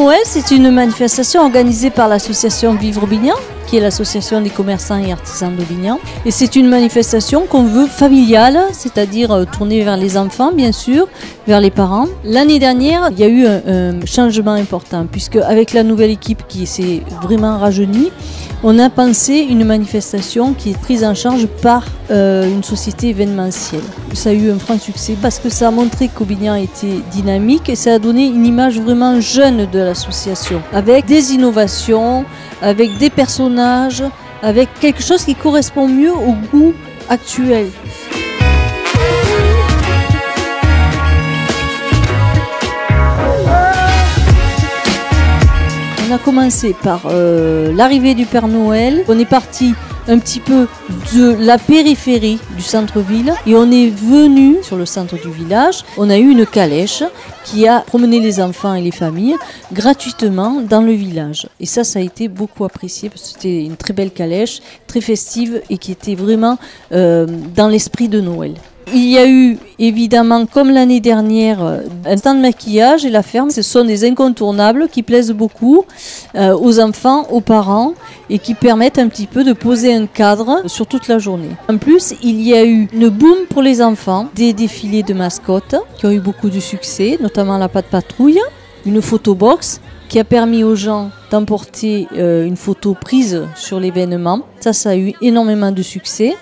Noël, c'est une manifestation organisée par l'association Vivre Aubignan, qui est l'association des commerçants et artisans d'Aubignan. Et c'est une manifestation qu'on veut familiale, c'est-à-dire tournée vers les enfants, bien sûr, vers les parents. L'année dernière, il y a eu un changement important, puisque avec la nouvelle équipe qui s'est vraiment rajeunie, on a pensé une manifestation qui est prise en charge par une société événementielle. Ça a eu un franc succès parce que ça a montré qu'Aubignan était dynamique et ça a donné une image vraiment jeune de l'association, avec des innovations, avec des personnages, avec quelque chose qui correspond mieux au goût actuel. On a commencé par l'arrivée du Père Noël. On est parti un petit peu de la périphérie du centre-ville et on est venu sur le centre du village. On a eu une calèche qui a promené les enfants et les familles gratuitement dans le village. Et ça a été beaucoup apprécié parce que c'était une très belle calèche, très festive et qui était vraiment dans l'esprit de Noël. Il y a eu évidemment, comme l'année dernière, un stand de maquillage et la ferme. Ce sont des incontournables qui plaisent beaucoup aux enfants, aux parents et qui permettent un petit peu de poser un cadre sur toute la journée. En plus, il y a eu une boom pour les enfants, des défilés de mascottes qui ont eu beaucoup de succès, notamment la Patte Patrouille, une photobox qui a permis aux gens d'emporter une photo prise sur l'événement. Ça a eu énormément de succès.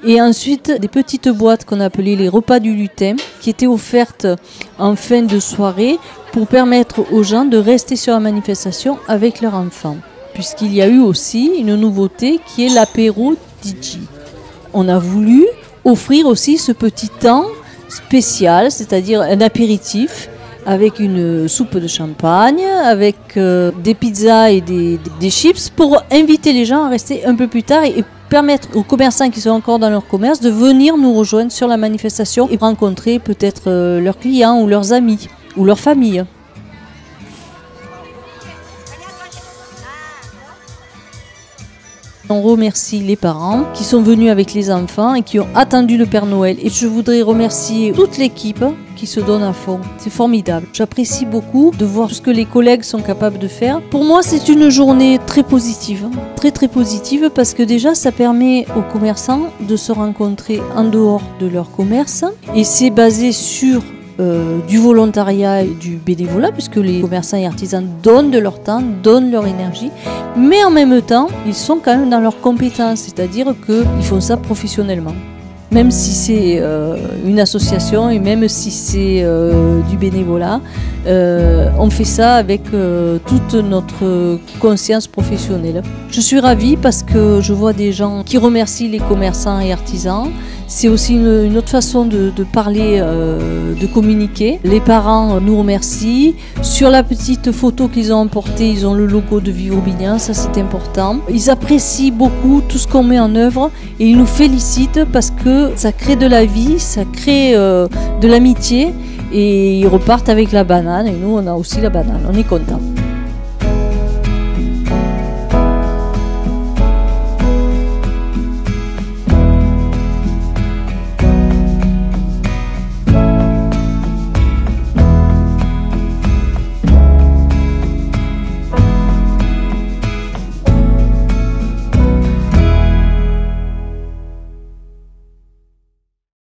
Et ensuite, des petites boîtes qu'on appelait les repas du lutin, qui étaient offertes en fin de soirée pour permettre aux gens de rester sur la manifestation avec leurs enfants. Puisqu'il y a eu aussi une nouveauté qui est l'apéro DJ. On a voulu offrir aussi ce petit temps spécial, c'est-à-dire un apéritif, avec une soupe de champagne, avec des pizzas et des chips, pour inviter les gens à rester un peu plus tard et permettre aux commerçants qui sont encore dans leur commerce de venir nous rejoindre sur la manifestation et rencontrer peut-être leurs clients ou leurs amis ou leur famille. On remercie les parents qui sont venus avec les enfants et qui ont attendu le Père Noël. Et je voudrais remercier toute l'équipe qui se donne à fond. C'est formidable. J'apprécie beaucoup de voir ce que les collègues sont capables de faire. Pour moi, c'est une journée très positive. Très positive parce que déjà, ça permet aux commerçants de se rencontrer en dehors de leur commerce. Et c'est basé sur du volontariat et du bénévolat, puisque les commerçants et artisans donnent de leur temps, donnent leur énergie, mais en même temps, ils sont quand même dans leurs compétences, c'est-à-dire qu'ils font ça professionnellement. Même si c'est une association et même si c'est du bénévolat, on fait ça avec toute notre conscience professionnelle. Je suis ravie parce que je vois des gens qui remercient les commerçants et artisans. C'est aussi une autre façon de parler, de communiquer. Les parents nous remercient. Sur la petite photo qu'ils ont emportée, ils ont le logo de Vivre Aubignan, ça c'est important. Ils apprécient beaucoup tout ce qu'on met en œuvre et ils nous félicitent parce que ça crée de la vie, ça crée de l'amitié et ils repartent avec la banane et nous on a aussi la banane, on est contents.